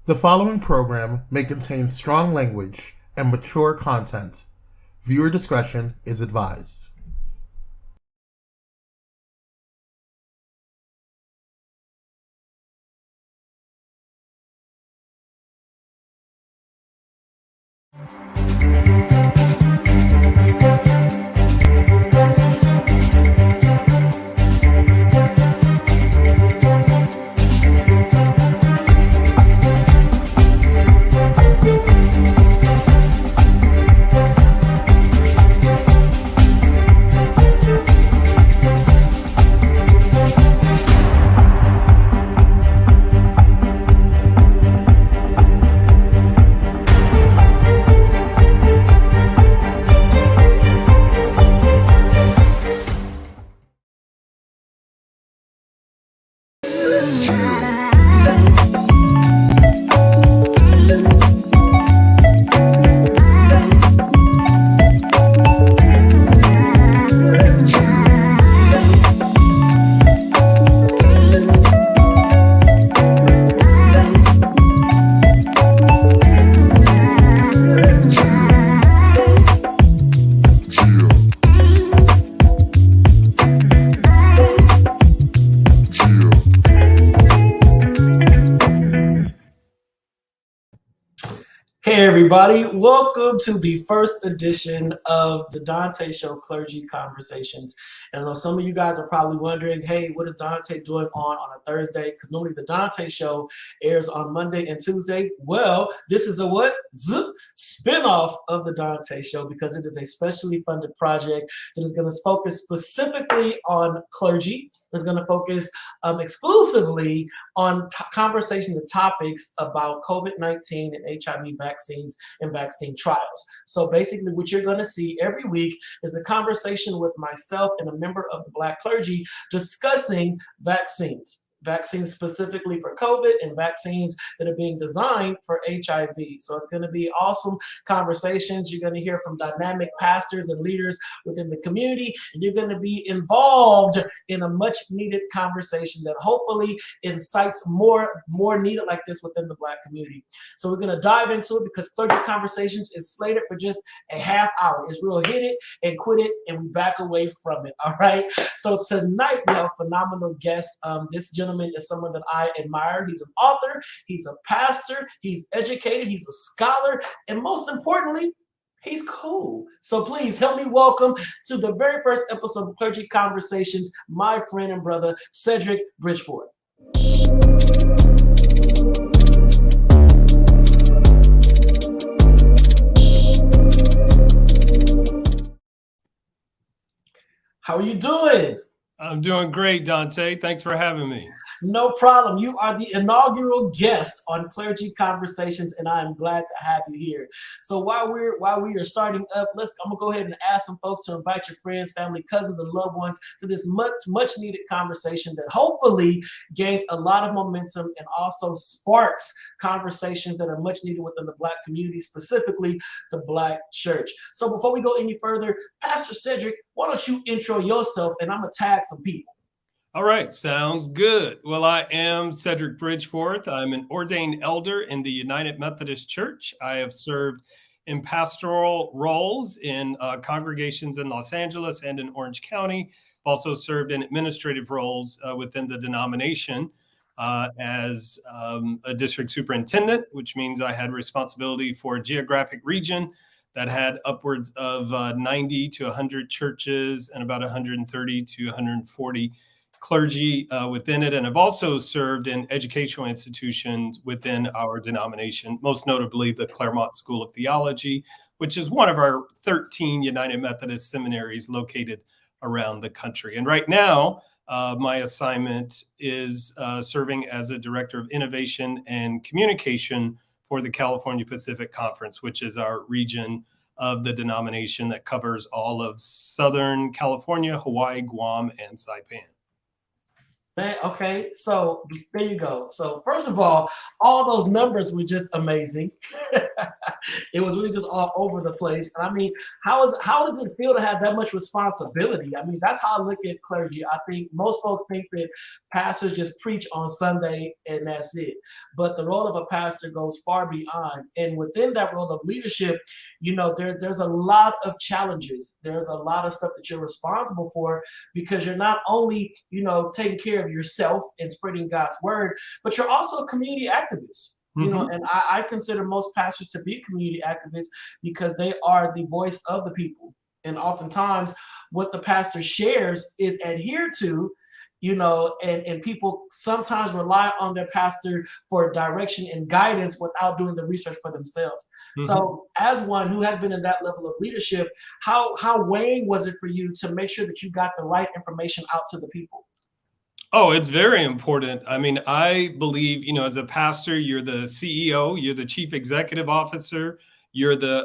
The following program may contain strong language and mature content. Viewer discretion is advised. Hey everybody, welcome to the first edition of the Dante Show Clergy Conversations. And I know some of you guys are probably wondering, hey, what is Dante doing on a Thursday? Because normally the Dante Show airs on Monday and Tuesday. Well, this is a what? Spinoff of the Dante Show, because it is a specially funded project that is going to focus specifically on clergy. It's going to focus exclusively on conversation and topics about COVID-19 and HIV vaccines and vaccine trials. So basically what you're going to see every week is a conversation with myself and a member of the Black clergy discussing vaccines specifically for COVID and vaccines that are being designed for HIV. So it's going to be awesome conversations. You're going to hear from dynamic pastors and leaders within the community, and you're going to be involved in a much needed conversation that hopefully incites more needed like this within the Black community. So we're going to dive into it because Clergy Conversations is slated for just a half hour. It's real hit it and quit it, and we back away from it. All right. So tonight we have a phenomenal guest. This gentleman is someone that I admire. He's an author, he's a pastor, he's educated, he's a scholar, and most importantly, he's cool. So please help me welcome to the very first episode of Clergy Conversations, my friend and brother, Cedrick Bridgeforth. How are you doing? I'm doing great, Dante. Thanks for having me. No problem. You are the inaugural guest on Clergy Conversations, and I am glad to have you here. So while we are starting up, I'm gonna go ahead and ask some folks to invite your friends, family, cousins, and loved ones to this much needed conversation that hopefully gains a lot of momentum and also sparks conversations that are much needed within the Black community, specifically the Black church. So before we go any further, Pastor Cedrick, why don't you intro yourself, and I'm gonna tag some people. All right, sounds good. Well, I am Cedrick Bridgeforth. I'm an ordained elder in the United Methodist Church. I have served in pastoral roles in congregations in Los Angeles and in Orange County. I've also served in administrative roles within the denomination as a district superintendent, which means I had responsibility for a geographic region that had upwards of 90 to 100 churches and about 130 to 140 clergy within it. And I've also served in educational institutions within our denomination, most notably the Claremont School of Theology, which is one of our 13 United Methodist seminaries located around the country. And right now, my assignment is serving as a director of innovation and communication for the California Pacific Conference, which is our region of the denomination that covers all of Southern California, Hawaii, Guam, and Saipan. Okay, so there you go. So first of all those numbers were just amazing. It was really just all over the place. And I mean, how does it feel to have that much responsibility? I mean, that's how I look at clergy. I think most folks think that pastors just preach on Sunday and that's it. But the role of a pastor goes far beyond. And within that role of leadership, there's a lot of challenges. There's a lot of stuff that you're responsible for, because you're not only, taking care of yourself and spreading God's word, but you're also a community activist. And I consider most pastors to be community activists because they are the voice of the people. And oftentimes what the pastor shares is adhered to, and people sometimes rely on their pastor for direction and guidance without doing the research for themselves. So as one who has been in that level of leadership, how weighing was it for you to make sure that you got the right information out to the people? Oh, it's very important. I mean, I believe, as a pastor, you're the CEO, you're the chief executive officer, you're the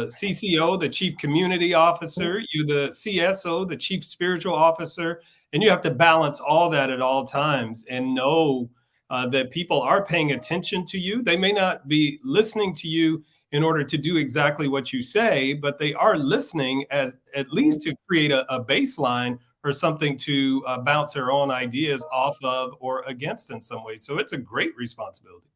CCO, the chief community officer, you're the CSO, the chief spiritual officer, and you have to balance all that at all times and know that people are paying attention to you. They may not be listening to you in order to do exactly what you say, but they are listening as at least to create a baseline or something to bounce their own ideas off of or against in some way. So it's a great responsibility.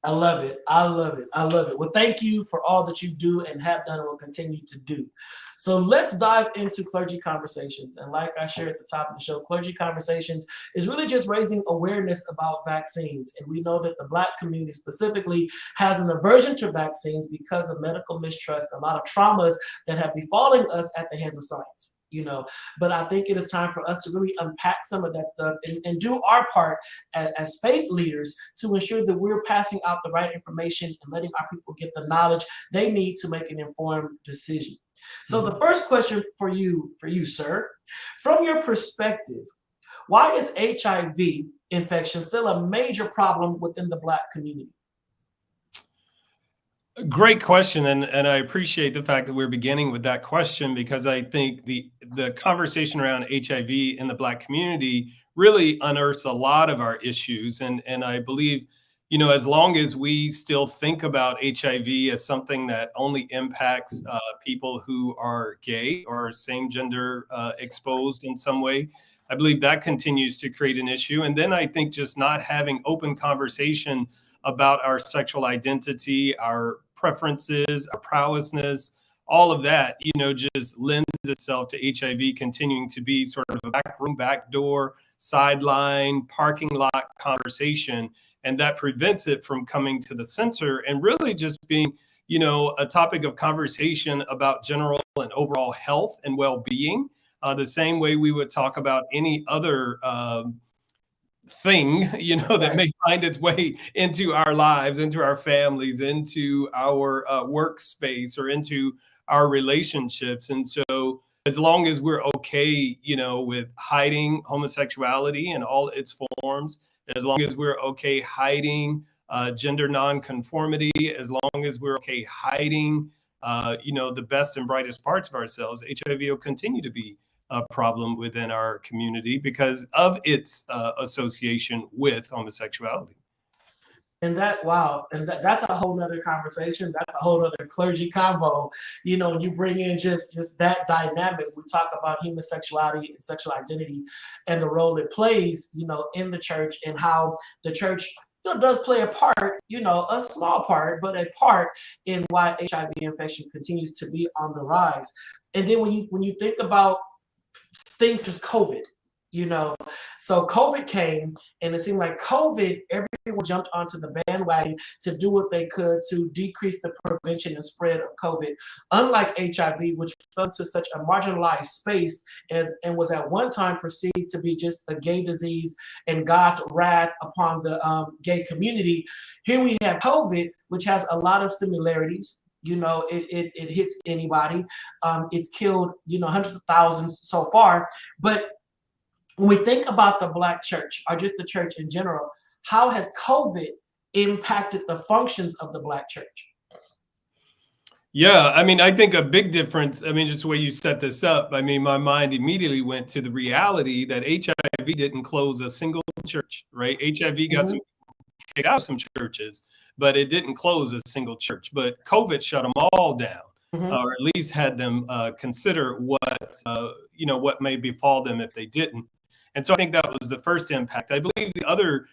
I love it. I love it. I love it. Well, thank you for all that you do and have done and will continue to do. So let's dive into Clergy Conversations. And like I shared at the top of the show, Clergy Conversations is really just raising awareness about vaccines. And we know that the Black community specifically has an aversion to vaccines because of medical mistrust, a lot of traumas that have befallen us at the hands of science. But I think it is time for us to really unpack some of that stuff and do our part as faith leaders to ensure that we're passing out the right information and letting our people get the knowledge they need to make an informed decision. So the first question for you, sir, from your perspective, why is HIV infection still a major problem within the Black community? Great question, and I appreciate the fact that we're beginning with that question, because I think the conversation around HIV in the Black community really unearths a lot of our issues, and I believe, as long as we still think about HIV as something that only impacts people who are gay or same gender exposed in some way, I believe that continues to create an issue. And then I think just not having open conversation about our sexual identity, our preferences, our prowessness, all of that, just lends itself to HIV continuing to be sort of a backroom, backdoor, sideline, parking lot conversation. And that prevents it from coming to the center and really just being, a topic of conversation about general and overall health and well-being, the same way we would talk about any other thing, that may find its way into our lives, into our families, into our workspace, or into our relationships. And so as long as we're okay, with hiding homosexuality in all its forms, as long as we're okay hiding gender nonconformity, as long as we're okay hiding, the best and brightest parts of ourselves, HIV will continue to be a problem within our community because of its association with homosexuality. And that's a whole nother conversation. That's a whole other clergy convo. When you bring in just that dynamic, we talk about homosexuality and sexual identity and the role it plays, in the church, and how the church does play a part, a small part, but a part in why HIV infection continues to be on the rise. And then when you think about things, just COVID, so COVID came, and it seemed like COVID, everyone jumped onto the bandwagon to do what they could to decrease the prevention and spread of COVID. Unlike HIV, which fell into such a marginalized space and was at one time perceived to be just a gay disease and God's wrath upon the gay community, here we have COVID, which has a lot of similarities. It hits anybody. It's killed, hundreds of thousands so far. But when we think about the Black church, or just the church in general, how has COVID impacted the functions of the Black church? Yeah, I think a big difference, just the way you set this up, my mind immediately went to the reality that HIV didn't close a single church, right? HIV got some kicked out of some churches, but it didn't close a single church. But COVID shut them all down, or at least had them consider what may befall them if they didn't. And so I think that was the first impact. I believe the other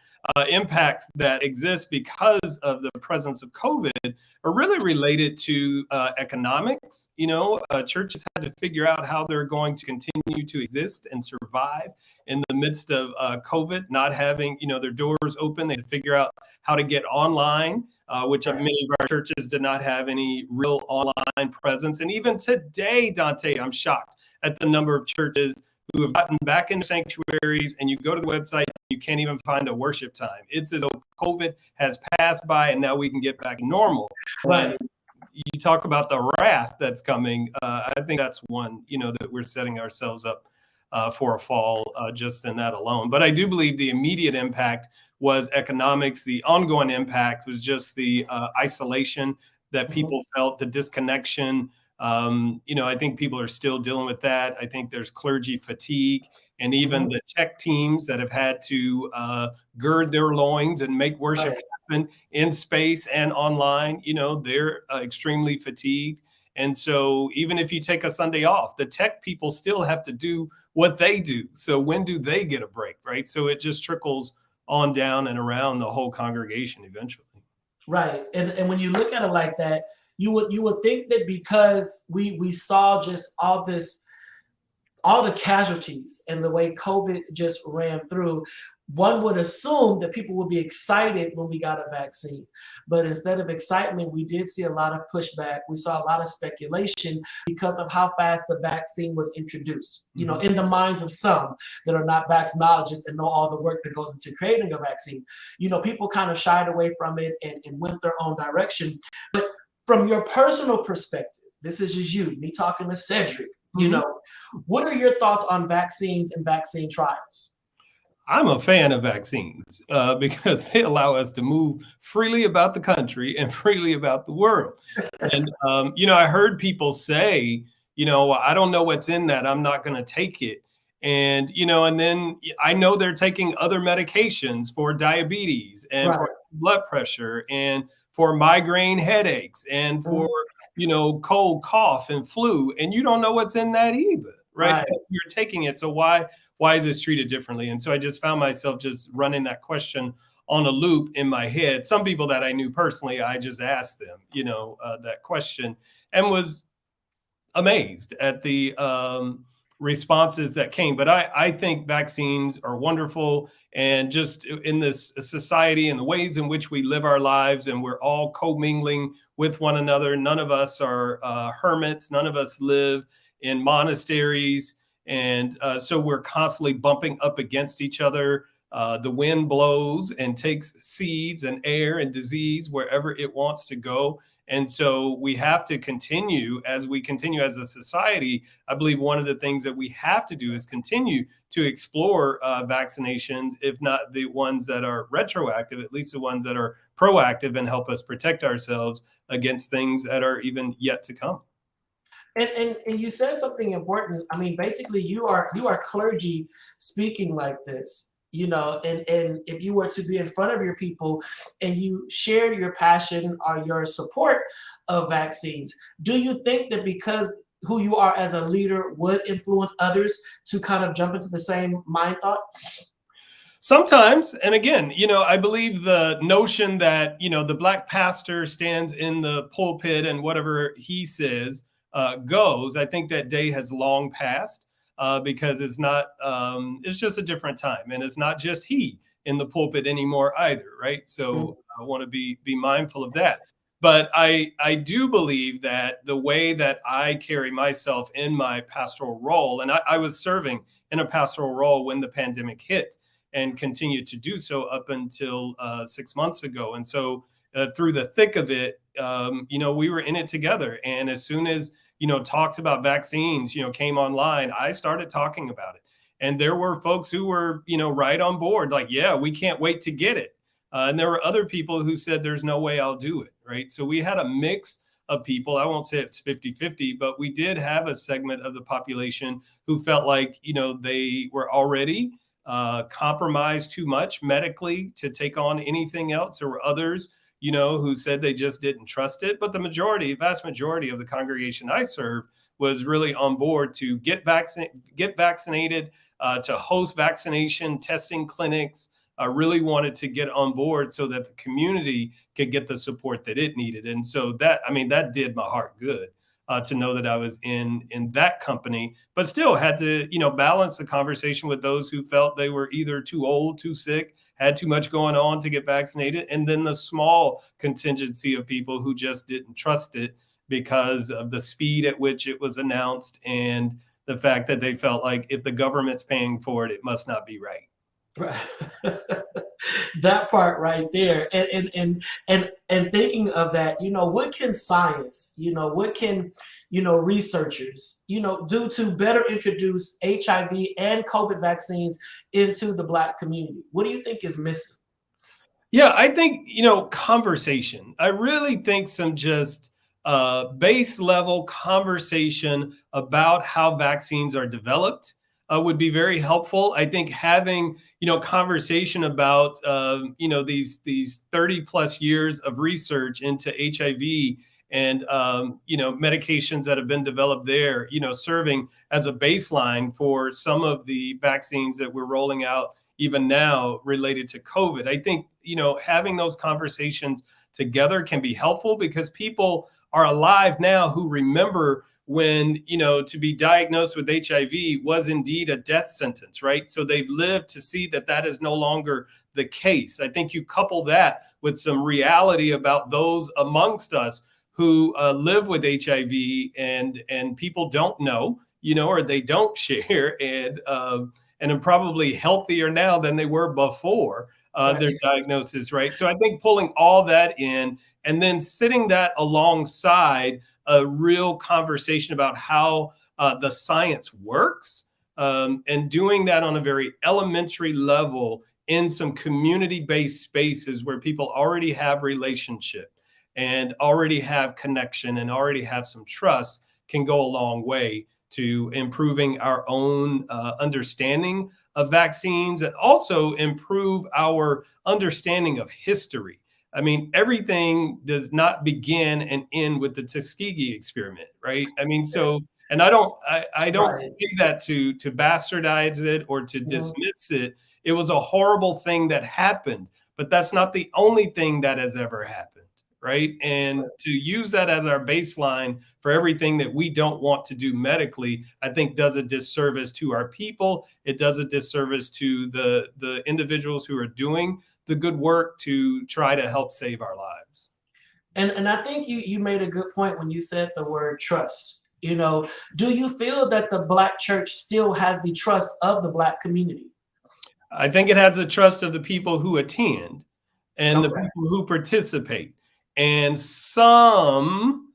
impacts that exist because of the presence of COVID are really related to economics. Churches had to figure out how they're going to continue to exist and survive in the midst of COVID, not having, their doors open. They had to figure out how to get online, which many of our churches did not have any real online presence. And even today, Dante, I'm shocked at the number of churches who have gotten back into sanctuaries, and you go to the website, you can't even find a worship time. It's as though COVID has passed by and now we can get back to normal. Right. You talk about the wrath that's coming. I think that's one, that we're setting ourselves up for a fall just in that alone. But I do believe the immediate impact was economics. The ongoing impact was just the isolation that people felt, the disconnection. I think people are still dealing with that. I think there's clergy fatigue, and even the tech teams that have had to gird their loins and make worship happen in space and online, they're extremely fatigued. And so even if you take a Sunday off, the tech people still have to do what they do. So when do they get a break, right? So it just trickles on down and around the whole congregation eventually. Right. And when you look at it like that, you would think that because we saw just all the casualties and the way COVID just ran through, one would assume that people would be excited when we got a vaccine. But instead of excitement, we did see a lot of pushback. We saw a lot of speculation because of how fast the vaccine was introduced, in the minds of some that are not vaccinologists and know all the work that goes into creating a vaccine. People kind of shied away from it and went their own direction. But from your personal perspective, this is just you, me talking to Cedrick, what are your thoughts on vaccines and vaccine trials? I'm a fan of vaccines because they allow us to move freely about the country and freely about the world. And, I heard people say, I don't know what's in that. I'm not going to take it. And, and then I know they're taking other medications for diabetes and for blood pressure and for migraine headaches and for, cold, cough and flu. And you don't know what's in that either, right? You're taking it. So why is this treated differently? And so I just found myself just running that question on a loop in my head. Some people that I knew personally, I just asked them, that question and was amazed at the responses that came. But I think vaccines are wonderful. And just in this society and the ways in which we live our lives, and we're all commingling with one another. None of us are hermits. None of us live in monasteries. And so we're constantly bumping up against each other. The wind blows and takes seeds and air and disease wherever it wants to go. And so we have to continue as a society. I believe one of the things that we have to do is continue to explore vaccinations, if not the ones that are retroactive, at least the ones that are proactive and help us protect ourselves against things that are even yet to come. And you said something important. I mean, basically, you are clergy speaking like this, and if you were to be in front of your people and you share your passion or your support of vaccines, do you think that because who you are as a leader would influence others to kind of jump into the same mind thought? Sometimes. And again, I believe the notion that, the Black pastor stands in the pulpit and whatever he says goes. I think that day has long passed because it's not, it's just a different time. And it's not just he in the pulpit anymore either, right? So I want to be mindful of that. But I do believe that the way that I carry myself in my pastoral role, and I was serving in a pastoral role when the pandemic hit and continued to do so up until 6 months ago. And so through the thick of it, we were in it together. And as soon as, talks about vaccines, came online, I started talking about it. And there were folks who were, right on board, like, yeah, we can't wait to get it. And there were other people who said, there's no way I'll do it, right? So we had a mix of people. I won't say it's 50-50, but we did have a segment of the population who felt like, they were already compromised too much medically to take on anything else. There were others, who said they just didn't trust it. But the vast majority of the congregation I serve was really on board to get vaccinated, to host vaccination testing clinics. Really wanted to get on board so that the community could get the support that it needed. And so that did my heart good. To know that I was in that company, but still had to, balance the conversation with those who felt they were either too old, too sick, had too much going on to get vaccinated, and then the small contingency of people who just didn't trust it because of the speed at which it was announced and the fact that they felt like if the government's paying for it, it must not be right. Right. That part right there, and thinking of that, what can science, what can researchers do to better introduce HIV and COVID vaccines into the Black community? What do you think is missing? Yeah, I think conversation. I really think some just base level conversation about how vaccines are developed would be very helpful. I think having conversation about these 30 plus years of research into HIV and medications that have been developed there, serving as a baseline for some of the vaccines that we're rolling out even now related to COVID. I think having those conversations together can be helpful because people are alive now who remember when, to be diagnosed with HIV was indeed a death sentence, right? So they've lived to see that that is no longer the case. I think you couple that with some reality about those amongst us who live with HIV and people don't know, or they don't share and are probably healthier now than they were before their diagnosis, right? So I think pulling all that in and then sitting that alongside a real conversation about how the science works and doing that on a very elementary level in some community-based spaces where people already have relationship and already have connection and already have some trust can go a long way to improving our own understanding of vaccines and also improve our understanding of history. I mean, everything does not begin and end with the Tuskegee experiment, right? I mean, so, and I don't Right. say that to bastardize it or to dismiss it. It was a horrible thing that happened, but that's not the only thing that has ever happened, right? And to use that as our baseline for everything that we don't want to do medically, I think does a disservice to our people. It does a disservice to the individuals who are doing the good work to try to help save our lives. And I think you made a good point when you said the word trust. Do you feel that the Black church still has the trust of the Black community? I think it has the trust of the people who attend and the Okay. people who participate and some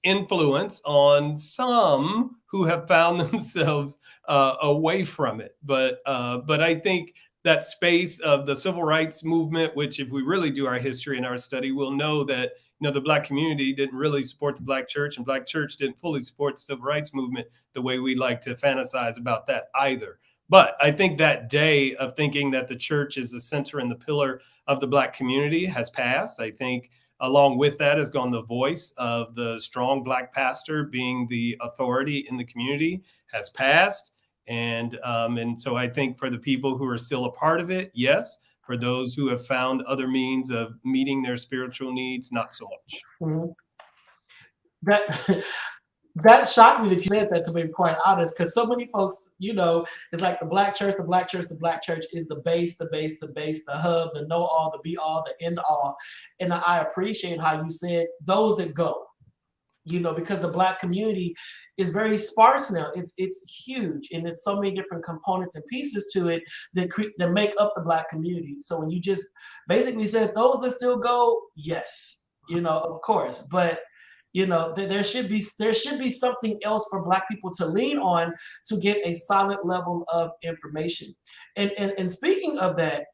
influence on some who have found themselves away from it. But I think that space of the civil rights movement, which if we really do our history and our study, we'll know that the Black community didn't really support the Black church and Black church didn't fully support the civil rights movement the way we like to fantasize about that either. But I think that day of thinking that the church is the center and the pillar of the Black community has passed. I think along with that has gone the voice of the strong Black pastor being the authority in the community has passed. And so I think for the people who are still a part of it, yes. For those who have found other means of meeting their spiritual needs, not so much. Mm-hmm. That shocked me that you said that, to be quite honest, because so many folks, it's like the Black church is the base, the hub, the know all, the be all, the end all. And I appreciate how you said those that go, because the Black community is very sparse now. It's huge, and it's so many different components and pieces to it that make up the Black community. So when you just basically said those that still go, yes, of course, but there should be something else for Black people to lean on to get a solid level of information. And speaking of that,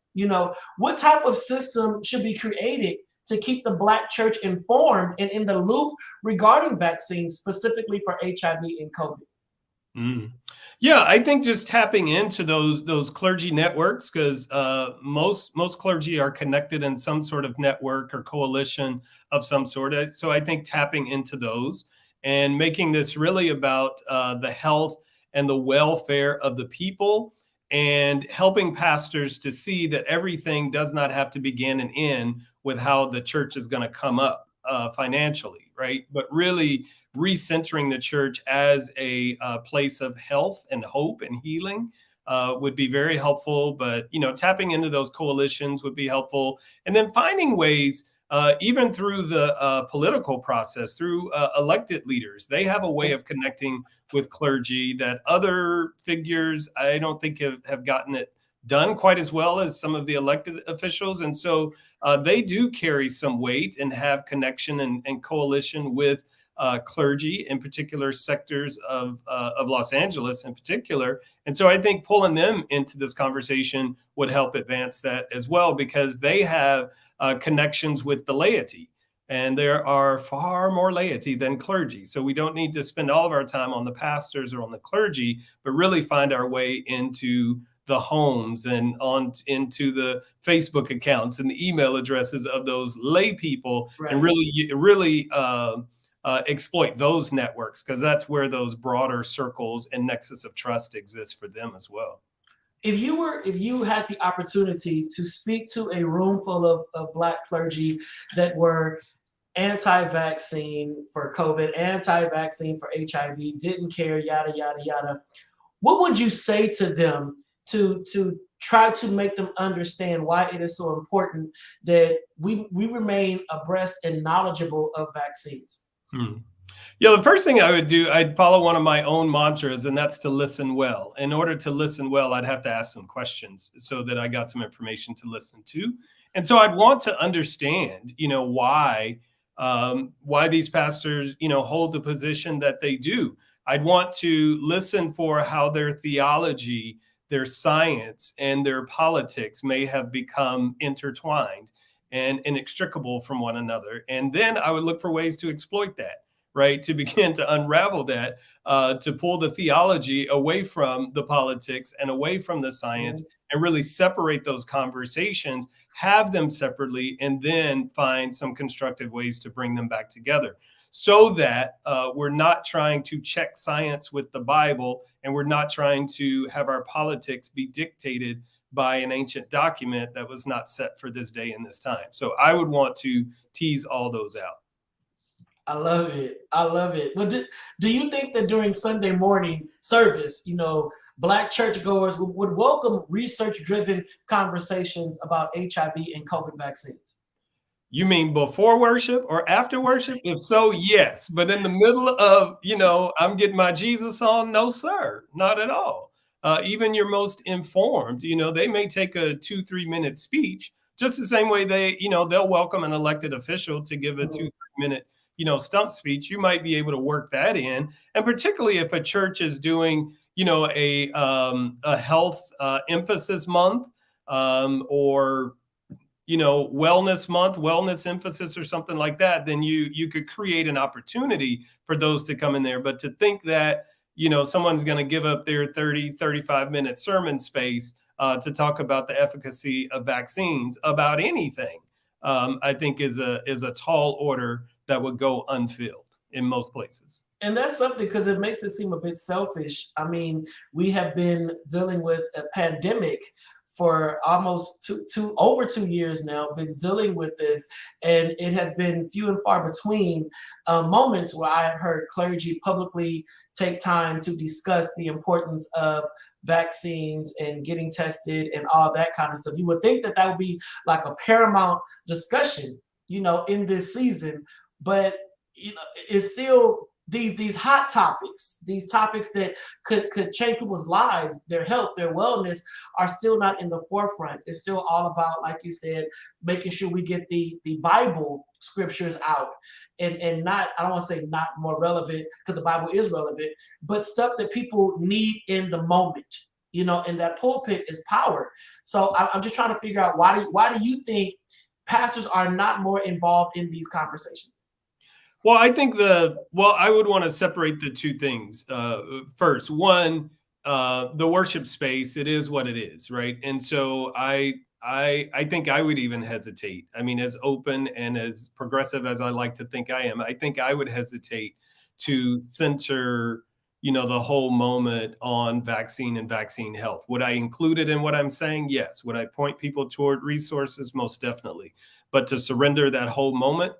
what type of system should be created to keep the Black church informed and in the loop regarding vaccines, specifically for HIV and COVID? Mm. Yeah, I think just tapping into those clergy networks, because most clergy are connected in some sort of network or coalition of some sort. So I think tapping into those and making this really about the health and the welfare of the people, and helping pastors to see that everything does not have to begin and end with how the church is going to come up financially, right? But really recentering the church as a place of health and hope and healing would be very helpful. But tapping into those coalitions would be helpful, and then finding ways. Even through the political process, through elected leaders, they have a way of connecting with clergy that other figures, I don't think, have gotten it done quite as well as some of the elected officials. And so they do carry some weight and have connection and coalition with clergy in particular sectors of Los Angeles in particular. And so I think pulling them into this conversation would help advance that as well, because they have connections with the laity. And there are far more laity than clergy. So we don't need to spend all of our time on the pastors or on the clergy, but really find our way into the homes and into the Facebook accounts and the email addresses of those lay people, right, and really exploit those networks, because that's where those broader circles and nexus of trust exists for them as well. If you had the opportunity to speak to a room full of Black clergy that were anti-vaccine for COVID, anti-vaccine for HIV, didn't care, yada, yada, yada, what would you say to them to try to make them understand why it is so important that we remain abreast and knowledgeable of vaccines? Yeah, the first thing I would do, I'd follow one of my own mantras, and that's to listen well. In order to listen well, I'd have to ask some questions so that I got some information to listen to. And so I'd want to understand, why these pastors, hold the position that they do. I'd want to listen for how their theology, their science, and their politics may have become intertwined and inextricable from one another. And then I would look for ways to exploit that, right? To begin to unravel that, to pull the theology away from the politics and away from the science, and really separate those conversations, have them separately, and then find some constructive ways to bring them back together, so that we're not trying to check science with the Bible, and we're not trying to have our politics be dictated by an ancient document that was not set for this day and this time. So I would want to tease all those out. I love it. I love it. But do you think that during Sunday morning service, Black churchgoers would welcome research-driven conversations about HIV and COVID vaccines? You mean before worship or after worship? If so, yes. But in the middle of, I'm getting my Jesus on, no, sir, not at all. Even your most informed, they may take a 2-3 minute speech, just the same way they'll welcome an elected official to give a 2-3 minute, stump speech. You might be able to work that in. And particularly if a church is doing, a health emphasis month, or wellness month, wellness emphasis, or something like that, then you could create an opportunity for those to come in there. But to think that, someone's going to give up their 30-35 minute sermon space to talk about the efficacy of vaccines about anything, I think is a tall order that would go unfilled in most places. And that's something, because it makes it seem a bit selfish. I mean, we have been dealing with a pandemic for almost over 2 years now, been dealing with this, and it has been few and far between moments where I have heard clergy publicly take time to discuss the importance of vaccines and getting tested and all that kind of stuff. You would think that would be like a paramount discussion, in this season, but it's still these hot topics, these topics that could change people's lives, their health, their wellness, are still not in the forefront. It's still all about, like you said, making sure we get the Bible scriptures out, and not, I don't want to say not more relevant, because the Bible is relevant, but stuff that people need in the moment. And that pulpit is power. So I'm just trying to figure out, why do you think pastors are not more involved in these conversations? Well, I think I would want to separate the two things. First, one, the worship space, it is what it is, right? And so I think I would even hesitate. I mean, as open and as progressive as I like to think I am, I think I would hesitate to center, the whole moment on vaccine and vaccine health. Would I include it in what I'm saying? Yes. Would I point people toward resources? Most definitely. But to surrender that whole moment,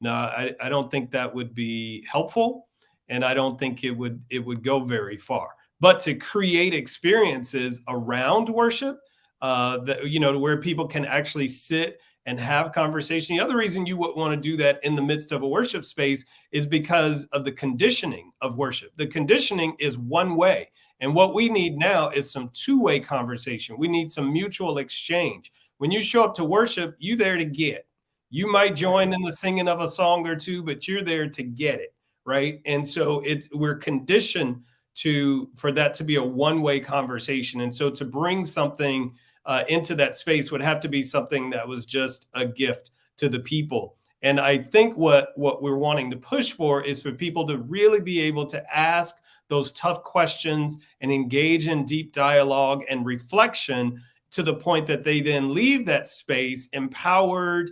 no, I don't think that would be helpful, and I don't think it would go very far. But to create experiences around worship, that to where people can actually sit and have conversation. The other reason you would want to do that in the midst of a worship space is because of the conditioning of worship. The conditioning is one way, and what we need now is some two-way conversation. We need some mutual exchange. When you show up to worship, you there to get. You might join in the singing of a song or two, but you're there to get it, right? And so we're conditioned for that to be a one-way conversation. And so to bring something into that space would have to be something that was just a gift to the people. And I think what we're wanting to push for is for people to really be able to ask those tough questions and engage in deep dialogue and reflection to the point that they then leave that space empowered,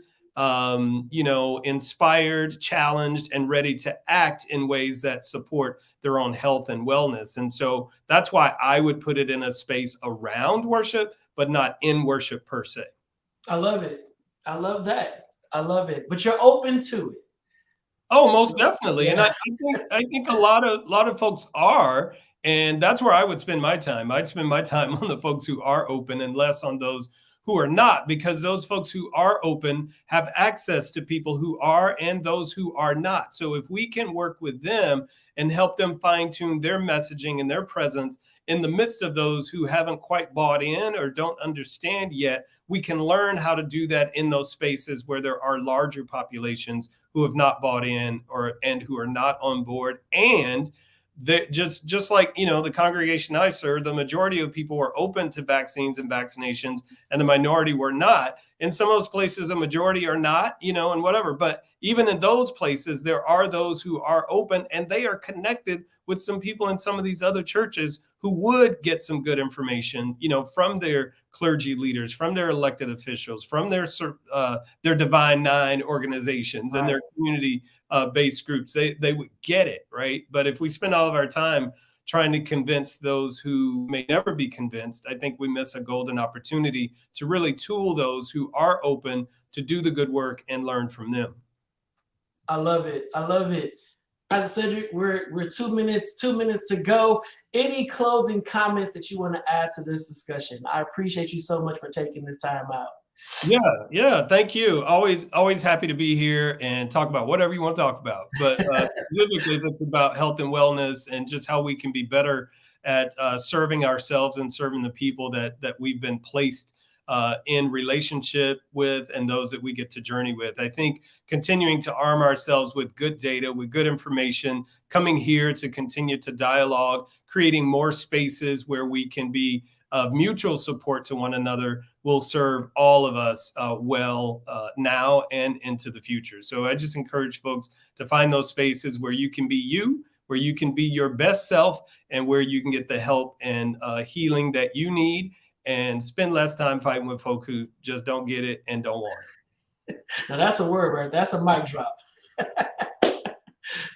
inspired, challenged, and ready to act in ways that support their own health and wellness. And so that's why I would put it in a space around worship, but not in worship per se. I love it. I love that. I love it. But you're open to it. Oh, most definitely. Yeah. And I think a lot of folks are, and that's where I would spend my time. I'd spend my time on the folks who are open and less on those who are not, because those folks who are open have access to people who are and those who are not. So if we can work with them and help them fine tune their messaging and their presence in the midst of those who haven't quite bought in or don't understand yet, we can learn how to do that in those spaces where there are larger populations who have not bought in and who are not on board. And that just like, the congregation I serve, the majority of people were open to vaccines and vaccinations, and the minority were not. In some of those places, a majority are not, and whatever. But even in those places, there are those who are open, and they are connected with some people in some of these other churches who would get some good information, from their clergy leaders, from their elected officials, from their Divine Nine organizations and their community based groups. They would get it, right? But if we spend all of our time trying to convince those who may never be convinced, I think we miss a golden opportunity to really tool those who are open to do the good work and learn from them. I love it. I love it. Pastor Cedrick, we're 2 minutes to go. Any closing comments that you want to add to this discussion? I appreciate you so much for taking this time out. Yeah. Thank you. Always happy to be here and talk about whatever you want to talk about. But specifically, it's about health and wellness and just how we can be better at serving ourselves and serving the people that we've been placed in relationship with and those that we get to journey with. I think continuing to arm ourselves with good data, with good information, coming here to continue to dialogue, creating more spaces where we can be of mutual support to one another will serve all of us well now and into the future. So I just encourage folks to find those spaces where you can be you, where you can be your best self, and where you can get the help and healing that you need, and spend less time fighting with folk who just don't get it and don't want it. Now that's a word, right? That's a mic drop.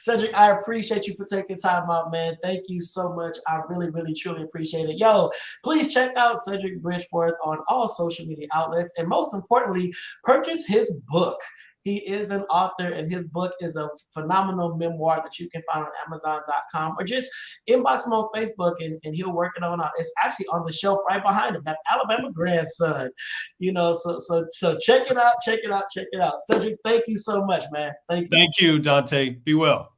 Cedrick, I appreciate you for taking time out, man. Thank you so much. I really, really, truly appreciate it. Yo, please check out Cedrick Bridgeforth on all social media outlets. And most importantly, purchase his book. He is an author, and his book is a phenomenal memoir that you can find on Amazon.com, or just inbox him on Facebook and he'll work it on. It's actually on the shelf right behind him, that Alabama grandson. So check it out. Cedrick, thank you so much, man. Thank you. Thank you, Dante. Be well.